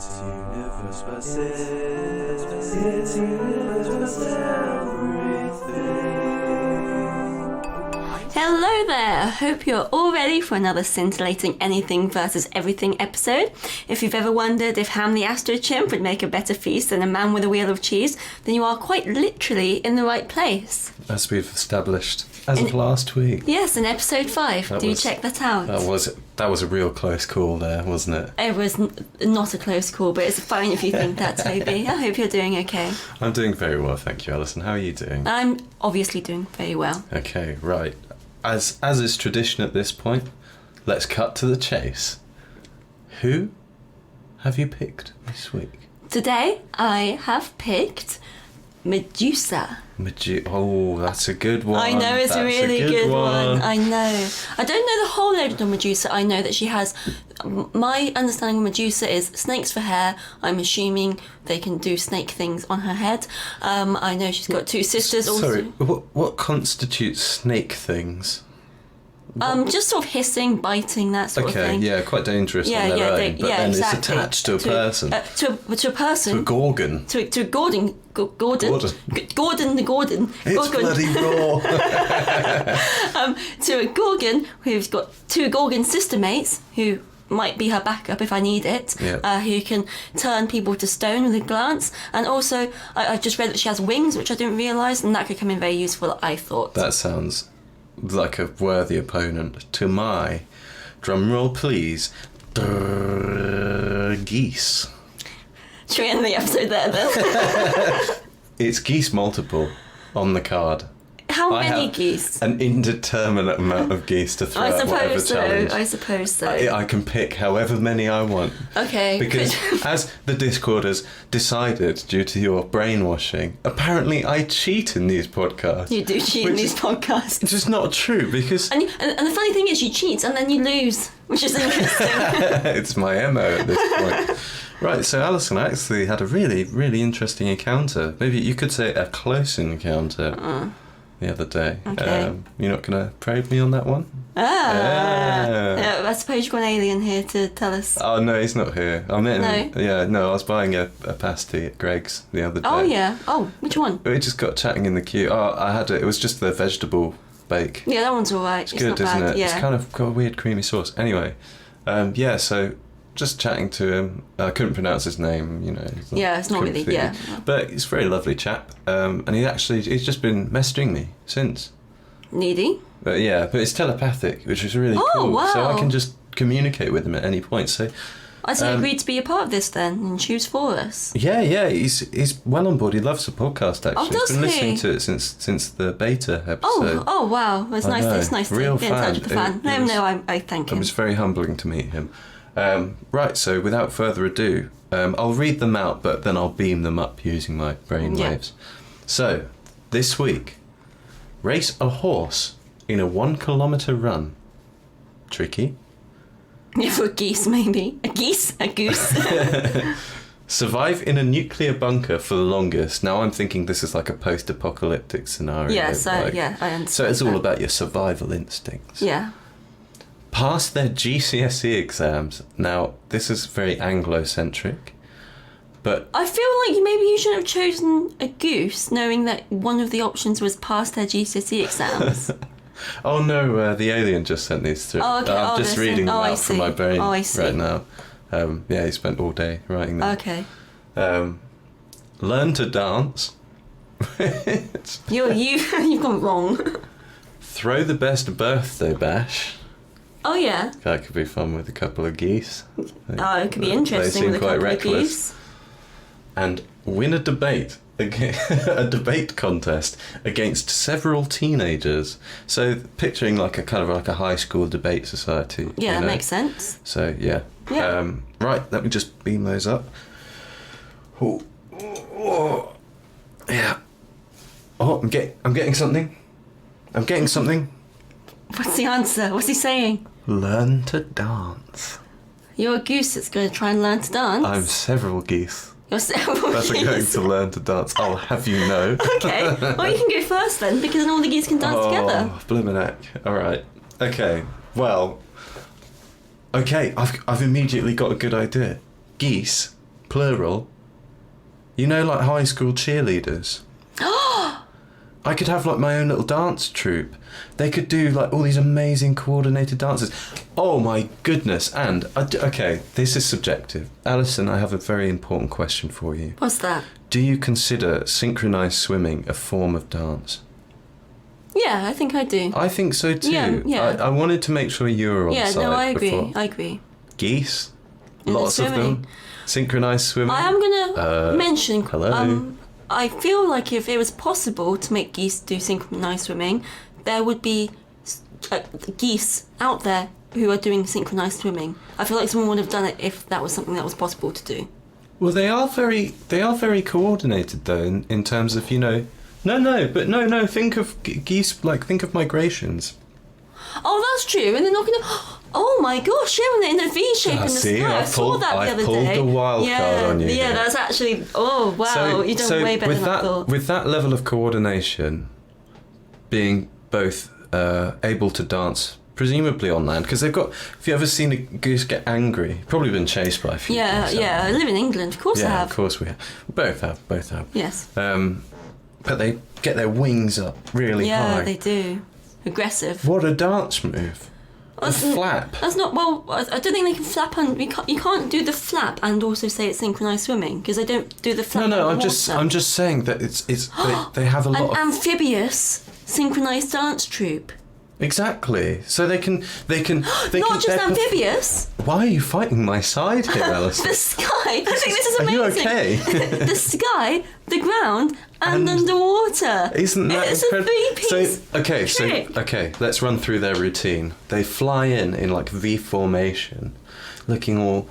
It's universe versus. It's universe versus everything. Hello there! I hope you're all ready for another scintillating anything versus everything episode. If you've ever wondered if Ham the Astro Chimp would make a better feast than a man with a wheel of cheese, then you are quite literally in the right place. As we've established as of last week. Yes, in episode 5. Do check that out. That was a real close call there, wasn't it? It was not a close call, but it's fine if you think that, Toby. I hope you're doing okay. I'm doing very well, thank you, Alison. How are you doing? I'm obviously doing very well. Okay, right. As is tradition at this point, let's cut to the chase. Who have you picked this week? Today, I have picked Medusa. Oh, that's a good one. I know, it's a really good one. I know. I don't know the whole legend of Medusa. I know that she has... My understanding of Medusa is snakes for hair. I'm assuming they can do snake things on her head. I know she's got two sisters also. Sorry, what constitutes snake things? Just sort of hissing, biting, that sort of thing. Okay, yeah, quite dangerous on their own. But then exactly. It's attached to a person. To a person. To a gorgon. To a Gordon. Gordon. It's bloody raw. To a Gorgon who's got two Gorgon sister mates who might be her backup if I need it, who can turn people to stone with a glance. And also, I just read that she has wings, which I didn't realise, and that could come in very useful, I thought. That sounds like a worthy opponent to my, drumroll please, geese. Should we end the episode there then? It's geese multiple on the card. How many geese? An indeterminate amount of geese to throw at whatever challenge. I suppose so. I can pick however many I want. Okay. Because as the Discorders decided due to your brainwashing, apparently I cheat in these podcasts. You do cheat in these podcasts. It's just not true because... And the funny thing is you cheat and then you lose, which is interesting. It's my MO at this point. Right, so Alison actually had a really, really interesting encounter. Maybe you could say a close encounter. The other day. Okay. You're not going to probe me on that one? Yeah, I suppose you've got an alien here to tell us. Oh, no, he's not here. I was buying a pasty at Greg's the other day. Oh, yeah. Oh, which one? We just got chatting in the queue. It was just the vegetable bake. Yeah, that one's all right. It's good, not bad. isn't it? Yeah. It's kind of got a weird creamy sauce. Anyway, so... just chatting to him. I couldn't pronounce his name, it's not really, yeah. But he's a very lovely chap. And he's just been messaging me since. Needy? But it's telepathic, which is really cool. Wow. So I can just communicate with him at any point. So I he agreed to be a part of this then and choose for us. Yeah, he's well on board. He loves the podcast actually. Oh, does he's been he? listening to it since the beta episode. Oh wow. It's nice to Real get in touch with the fan. I thank him. It was very humbling to meet him. Right, so without further ado, I'll read them out, but then I'll beam them up using my brain waves. So, this week, race a horse in a 1 kilometre run. Tricky. Yeah, for geese maybe. A goose. Survive in a nuclear bunker for the longest. Now I'm thinking this is like a post-apocalyptic scenario. I understand. So it's all about your survival instincts. Yeah. Pass their GCSE exams. Now, this is very Anglo-centric, but... I feel like maybe you shouldn't have chosen a goose, knowing that one of the options was pass their GCSE exams. Oh no, the alien just sent these through. Oh, okay. I'm just reading them out from my brain right now. He spent all day writing them. Okay. Learn to dance. You've gone wrong. Throw the best birthday bash. Oh yeah. That could be fun with a couple of geese. It could be interesting with a couple of geese. And win a debate. A debate contest against several teenagers. So picturing like a high school debate society. Yeah, that makes sense. So yeah. Right, let me just beam those up. Oh, yeah. Oh, I'm getting something. What's the answer? What's he saying? Learn to dance. You're a goose that's going to try and learn to dance? I'm several geese. You're several geese? That's going to learn to dance. I'll have you know. Okay. Well, you can go first then, because then all the geese can dance together. Oh, blimmin' all right. Okay. Well. Okay, I've immediately got a good idea. Geese plural. You know, like high school cheerleaders. I could have like my own little dance troupe. They could do like all these amazing coordinated dances. Oh my goodness. And, okay, this is subjective. Alison, I have a very important question for you. What's that? Do you consider synchronised swimming a form of dance? Yeah, I think I do. I think so too. Yeah. I wanted to make sure you were on Yeah, side no, I agree. before. I agree. Geese? In the Lots of them. swimming. Synchronised swimming. I am going to mention... hello. I feel like if it was possible to make geese do synchronised swimming, there would be geese out there who are doing synchronised swimming. I feel like someone would have done it if that was something that was possible to do. Well, they are very coordinated though, in terms of, you know... No, think of geese, like, think of migrations. Oh, that's true, and they're not going to... Oh my gosh, yeah, when they're in a V shape in the sky. I saw that the other day. I pulled the wild card on you. Yeah, here. that's actually... Oh, wow, you've done way better than I thought. With that level of coordination, being both able to dance, presumably on land, because they've got... Have you ever seen a goose get angry? Probably been chased by a few. Yeah, I live in England, of course I have. Yeah, of course we have. Both have. Yes. But they get their wings up really high. Yeah, they do. Aggressive. What a dance move. A flap. That's not... Well, I don't think they can flap and... You can't do the flap and also say it's synchronised swimming, because they don't do the flap No, I'm just saying that it's they have a lot An of... amphibious synchronised dance troupe. Exactly. So they can Not just amphibious. Why are you fighting my side here, Alison? The sky. I think this is Are amazing. you okay? The sky, the ground, and underwater. Isn't that it's a three-piece okay, let's run through their routine. They fly in like V formation, looking all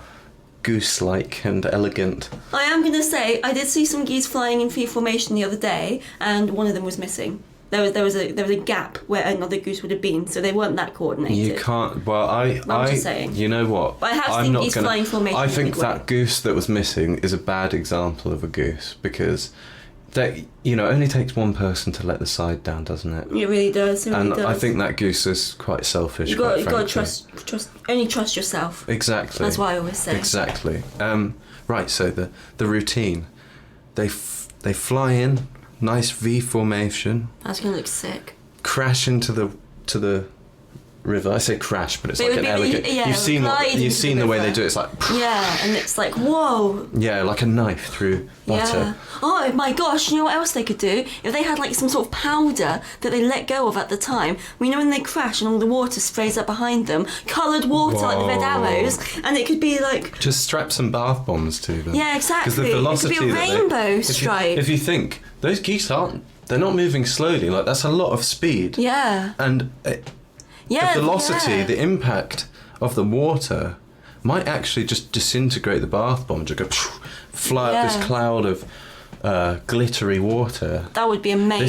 goose-like and elegant. I am going to say, I did see some geese flying in V formation the other day, and one of them was missing. There was a gap where another goose would have been, so they weren't that coordinated. You can't. Well, I'm just saying. You know what? But I have seen geese flying formation. I think that goose that was missing is a bad example of a goose, because that, you know, it only takes one person to let the side down, doesn't it? It really does. And I think that goose is quite selfish. You've got to trust. Only trust yourself. Exactly. That's what I always say. Exactly. Right. So the routine, they fly in. Nice V formation. That's gonna look sick. Crash into the river. I say crash, but it's like an elegant. Yeah, you've seen the way they do it. It's like... Yeah, and it's like, whoa. Yeah, like a knife through butter. Yeah. Oh my gosh, you know what else they could do? If they had like some sort of powder that they let go of at the time, we know when they crash and all the water sprays up behind them, coloured water like the red arrows, and it could be like... Just strap some bath bombs to them. Yeah, exactly. Because the velocity... It could be a rainbow stripe. If you think, those geese they're not moving slowly, like that's a lot of speed. Yeah. And... the velocity, the impact of the water might actually just disintegrate the bath bomb, just go fly up this cloud of glittery water. That would be amazing.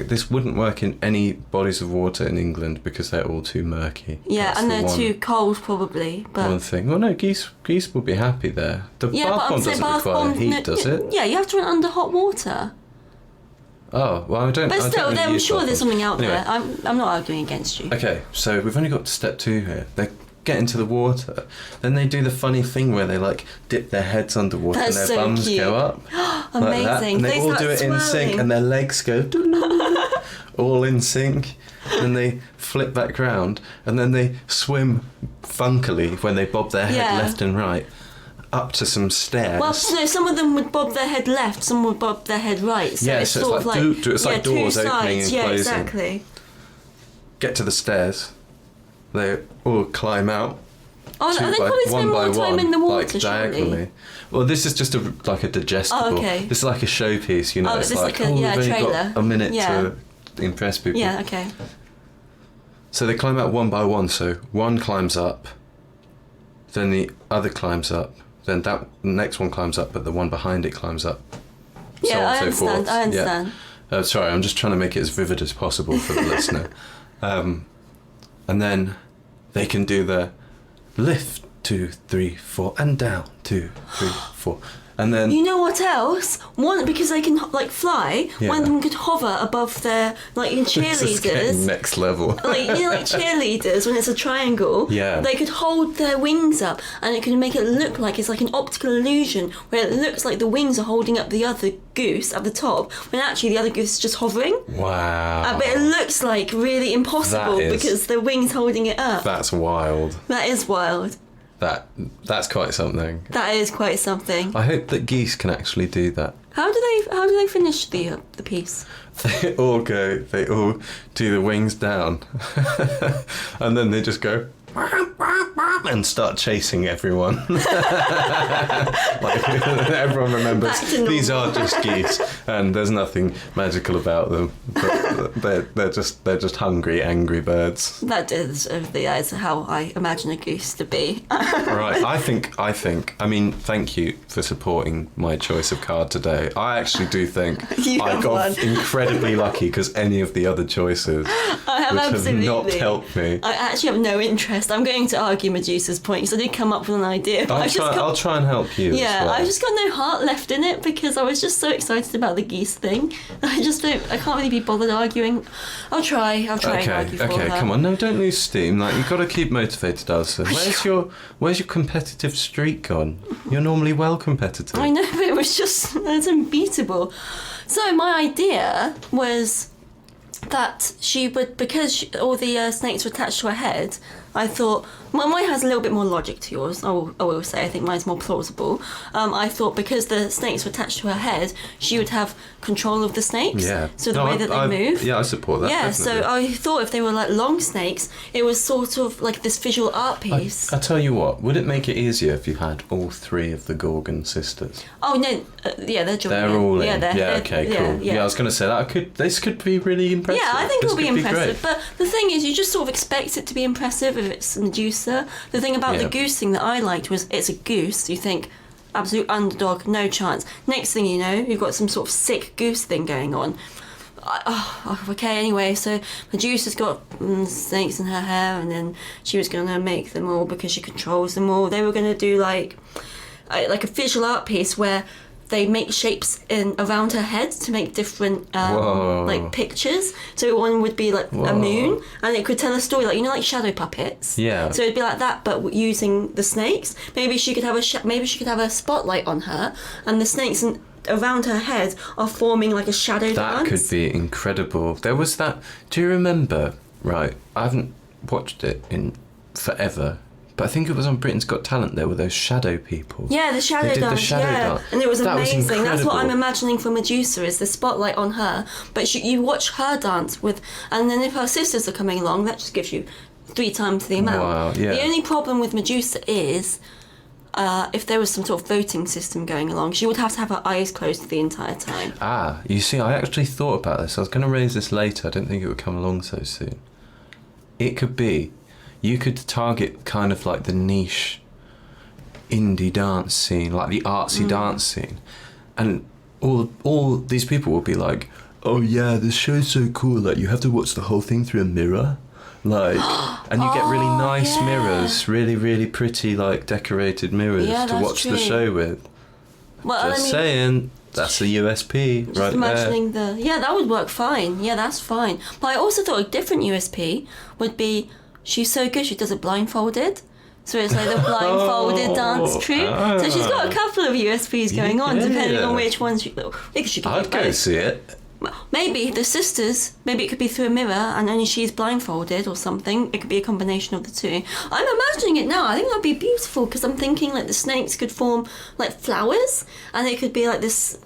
This wouldn't work in any bodies of water in England because they're all too murky. Yeah, and they're too cold probably. But one thing. Well, no, geese will be happy there. The bath bomb doesn't require heat, does it? Yeah, you have to run under hot water. Oh, well, I don't... But still, I'm sure there's something out anyway. there. I'm not arguing against you. Okay, so we've only got to step 2 here. They get into the water. Then they do the funny thing where they, like, dip their heads underwater and their bums go up. Amazing. Like that. And they all do it in sync and their legs go... all in sync. And they flip back round. And then they swim funkily when they bob their head left and right. Up to some stairs. Well, no, some of them would bob their head left, some would bob their head right. So it's sort of like it's like doors two opening sides. and closing. Yeah, exactly. Get to the stairs. They all climb out. Oh, they probably spend more time in the water, like diagonally. surely. Well, this is just like a digestible. Oh, okay. This is like a showpiece, you know. Oh, it's this like, like a we've only trailer. got a minute to impress people. Yeah, okay. So they climb out one by one. So one climbs up, then the other climbs up. Then that next one climbs up, but the one behind it climbs up. Yeah, I understand. Yeah. Sorry, I'm just trying to make it as vivid as possible for the listener. And then they can do the lift 2, 3, 4, and down. 2, 3, 4. And then You know what else? One, because they can like fly. Yeah. One of them could hover above their like in this is getting cheerleaders. next level. Like like cheerleaders when it's a triangle. Yeah. They could hold their wings up, and it could make it look like it's like an optical illusion where it looks like the wings are holding up the other goose at the top, when actually the other goose is just hovering. Wow. But it looks like really impossible That is- because the wing's holding it up. That's wild. That is wild. That's quite something. That is quite something. I hope that geese can actually do that. How do they finish the piece? They all do the wings down. And then they just go and start chasing everyone. Like, everyone remembers Back to normal. these are just geese and there's nothing magical about them. But they're just hungry, angry birds. That is how I imagine a goose to be. Right, I mean, thank you for supporting my choice of card today. I actually do think You I have got won. incredibly lucky because any of the other choices I have which absolutely have not helped me. I actually have no interest. I'm going to argue Medusa's point because I did come up with an idea. But I'll try and help you. yeah, as well. I've just got no heart left in it because I was just so excited about the geese thing. I can't really be bothered arguing. I'll try and argue for Okay, her. come on, no, don't lose steam. Like, you've got to keep motivated, Alison. Where's your competitive streak gone? You're normally well competitive. I know, but it's unbeatable. So my idea was that she would, because all the snakes were attached to her head, I thought, mine has a little bit more logic to yours, I will say. I think mine's more plausible. I thought because the snakes were attached to her head, she would have control of the snakes. Yeah. So the way that they move. Yeah, I support that. Yeah, definitely. so I thought if they were like long snakes, it was sort of like this visual art piece. I tell you what, would it make it easier if you had all three of the Gorgon sisters? Oh no, yeah, they're joining. They're all in. Yeah, Yeah, okay, cool. Yeah, I was going to say that this could be really impressive. Yeah, I think This it'll be could impressive. great. But the thing is, you just sort of expect it to be impressive if it's Medusa. The thing about the Yeah. goose thing that I liked was it's a goose. You think, absolute underdog, no chance. Next thing you know, you've got some sort of sick goose thing going on. Okay, anyway, so Medusa's got snakes in her hair, and then she was going to make them all because she controls them all. They were going to do like a visual art piece where they make shapes around her head to make different like pictures. So one would be like a moon, and it could tell a story, like like shadow puppets. Yeah. So it'd be like that, but using the snakes. Maybe she could have a spotlight on her, and the snakes around her head are forming like a shadow That dance. could be incredible. There was that. Do you remember? Right, I haven't watched it in forever, but I think it was on Britain's Got Talent. There were those shadow people. Yeah, the shadow They did the dance. shadow yeah, dance. and it was That was amazing. That's what I'm incredible. imagining for Medusa, is the spotlight on her. But you watch her dance with, and then if her sisters are coming along, that just gives you 3 times the amount. Wow, yeah. The only problem with Medusa is, if there was some sort of voting system going along, she would have to have her eyes closed the entire time. Ah, you see, I actually thought about this. I was going to raise this later. I didn't think it would come along so soon. It could be, you could target kind of like the niche indie dance scene, like the artsy dance scene, and all these people will be like, oh yeah, this show's so cool, like you have to watch the whole thing through a mirror, like, and you get really nice yeah. mirrors, really, really pretty, like decorated mirrors Yeah, to that's watch the true. show with. Well, Just saying, that's a USP Just right there. imagining that would work fine. Yeah, that's fine. But I also thought a different USP would be she's so good she does it blindfolded. So it's like the blindfolded dance troupe. So she's got a couple of USPs going on, depending on which ones she could I'd go see it. Maybe the sisters, maybe it could be through a mirror and only she's blindfolded or something. It could be a combination of the two. I'm imagining it now. I think that'd be beautiful because I'm thinking like the snakes could form like flowers, and it could be like this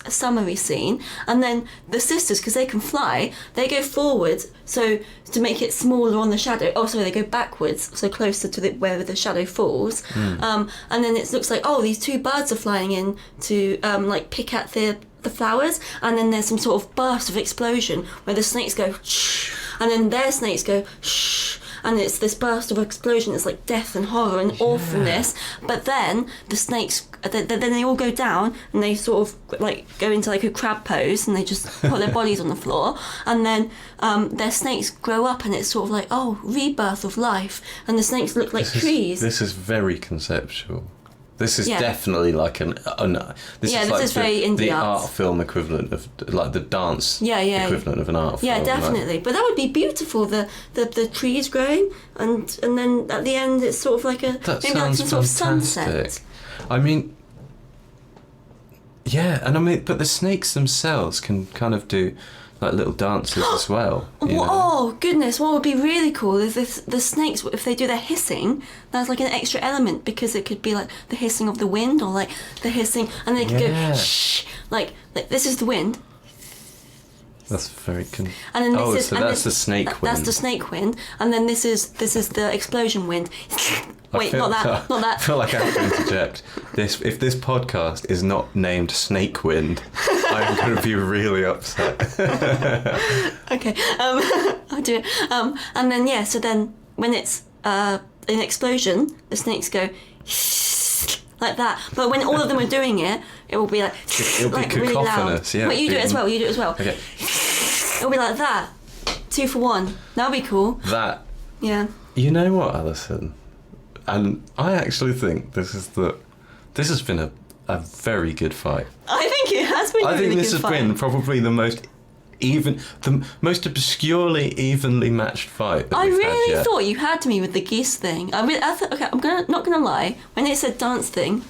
summery scene. And then the sisters, because they can fly, they go forward so to make it smaller on the shadow. Oh, sorry, they go backwards, so closer to where the shadow falls. And then it looks like, oh, these 2 birds are flying in to like pick at the flowers, and then there's some sort of burst of explosion where the snakes go shh, and then their snakes go shh, and it's this burst of explosion. It's like death and horror and awfulness. But then the snakes, then they all go down and they sort of like go into like a crab pose, and they just put their bodies on the floor, and then their snakes grow up, and it's sort of like, oh, rebirth of life, and the snakes look like trees. This is very conceptual. This is Yeah. definitely like this Yeah, is this like is very indie the art. art film equivalent of like the dance equivalent of an art film. Yeah, like- definitely. But that would be beautiful. The trees growing, and then at the end it's sort of like a That maybe like sounds some sort of fantastic. sunset. I mean, yeah, and I mean, but the snakes themselves can kind of do like little dances as well. You know? Oh goodness! What would be really cool is if the snakes, if they do their hissing, that's like an extra element, because it could be like the hissing of the wind, or like the hissing, and they could Yeah. go shh, like this is the wind, That's very. and then this Oh, is so and that's this- the snake That's wind. the snake wind, and then this is the explosion wind. Wait, not that, not I that. feel like I have to interject. If this podcast is not named Snake Wind, I'm going to be really upset. Okay, I'll do it. And then so then when it's an explosion, the snakes go like that. But when all of them are doing it, it will be like It'll be like really loud. cacophonous, yeah. Wait, you do it as well. You do it as well. Okay, It'll be like that. 2 for 1. That'll be cool. that. Yeah. You know what, Alison? And I actually think this has been a very good fight. I think it has been. I a think really this good has been probably the most obscurely evenly matched fight that I we've really had yet. thought you had me with the geese thing. I thought, okay, not gonna lie. When it said dance thing,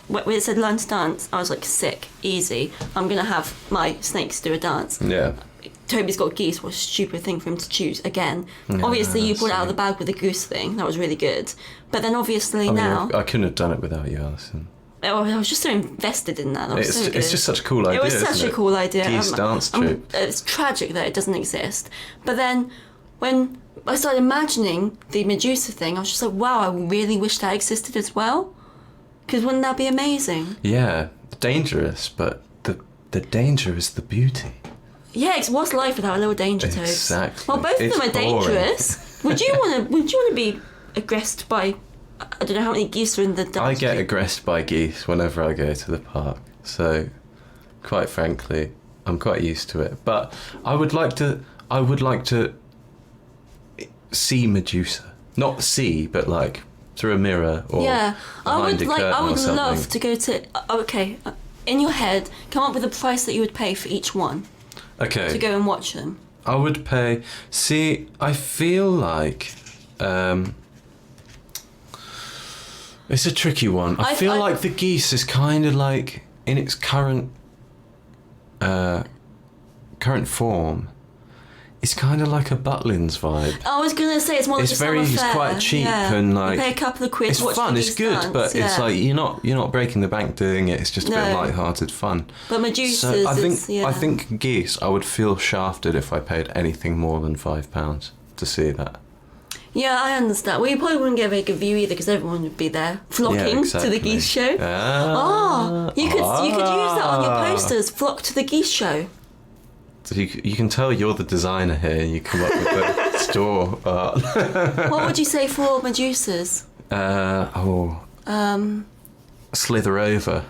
when it said learn to dance, I was like, sick, easy. I'm gonna have my snakes do a dance. Yeah. Toby's got geese. What a stupid thing for him to choose again. Yeah, Obviously, you brought it out of silly. the bag with the goose thing. That was really good. But then obviously I mean, now, I couldn't have done it without you, Alison. I was just so invested in that. That was so good. It's just such a cool idea. It was such isn't a cool idea. Geese dance troupe. It's tragic that it doesn't exist. But then when I started imagining the Medusa thing, I was just like, wow, I really wish that existed as well. Because wouldn't that be amazing? Yeah, dangerous, but the danger is the beauty. Yeah, what's life without a little danger, Toad? Exactly. Well, both It's of them are boring. dangerous. Would you want to be aggressed by? I don't know how many geese are in the dance I get troupe. aggressed by geese whenever I go to the park, so quite frankly, I'm quite used to it. But I would like to see Medusa, not see, but like through a mirror or Yeah, behind a curtain I or would something. love to go to. Okay, in your head, come up with a price that you would pay for each one Okay, to go and watch them. I would pay. See, I feel like it's a tricky one. I feel like the geese is kind of like in its current form. It's kind of like a Butlins vibe. I was gonna say it's more like It's a very, summer it's fair. quite cheap Yeah. and like you pay a couple of quid it's to watch fun. the It's geese good, dance, but it's yeah. like you're not breaking the bank doing it. It's just a bit No. light-hearted fun. But Medusa's So I think is, yeah. I think geese. I would feel shafted if I paid anything more than £5 to see that. Yeah, I understand. Well, you probably wouldn't get a very good view either because everyone would be there flocking Yeah, to exactly. the geese show. You could use that on your posters. Flock to the geese show. So you can tell you're the designer here. You come up with the store art. What would you say for Medusas? Slither over.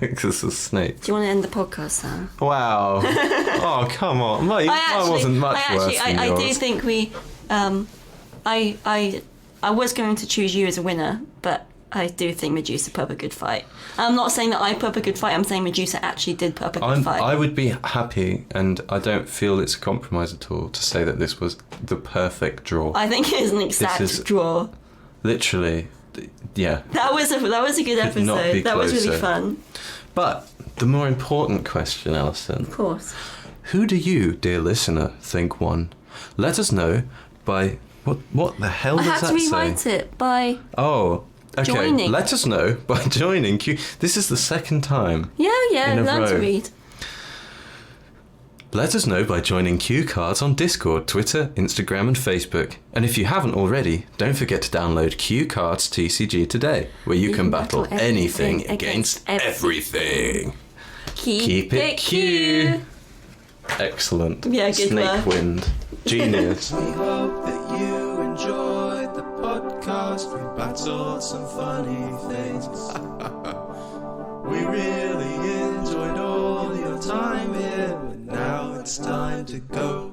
Because it's a snake. Do you want to end the podcast, Sam? Wow. Oh, come on. Mate, I wasn't much worse than I yours. do think we. I was going to choose you as a winner, but I do think Medusa put up a good fight. I'm not saying that I put up a good fight. I'm saying Medusa actually did put up a good fight. I would be happy, and I don't feel it's a compromise at all, to say that this was the perfect draw. I think it is an exact draw. Literally, yeah. That was a good Could not be episode. That was really closer. fun. But the more important question, Alison, Of course. who do you, dear listener, think won? Let us know by what the hell I does have that to say? rewrite it by. Oh, okay. Joining. Let us know by joining Q. This is the second time. Yeah, In a learn to row. read. Let us know by joining Q Cards on Discord, Twitter, Instagram and Facebook. And if you haven't already, don't forget to download Q Cards TCG today, where you can battle anything against everything. Keep it Q. Excellent. Yeah, good Snake work. wind. Genius. We hope that you enjoyed the podcast. We battled some funny things. We really enjoyed all your time here, but now it's time to go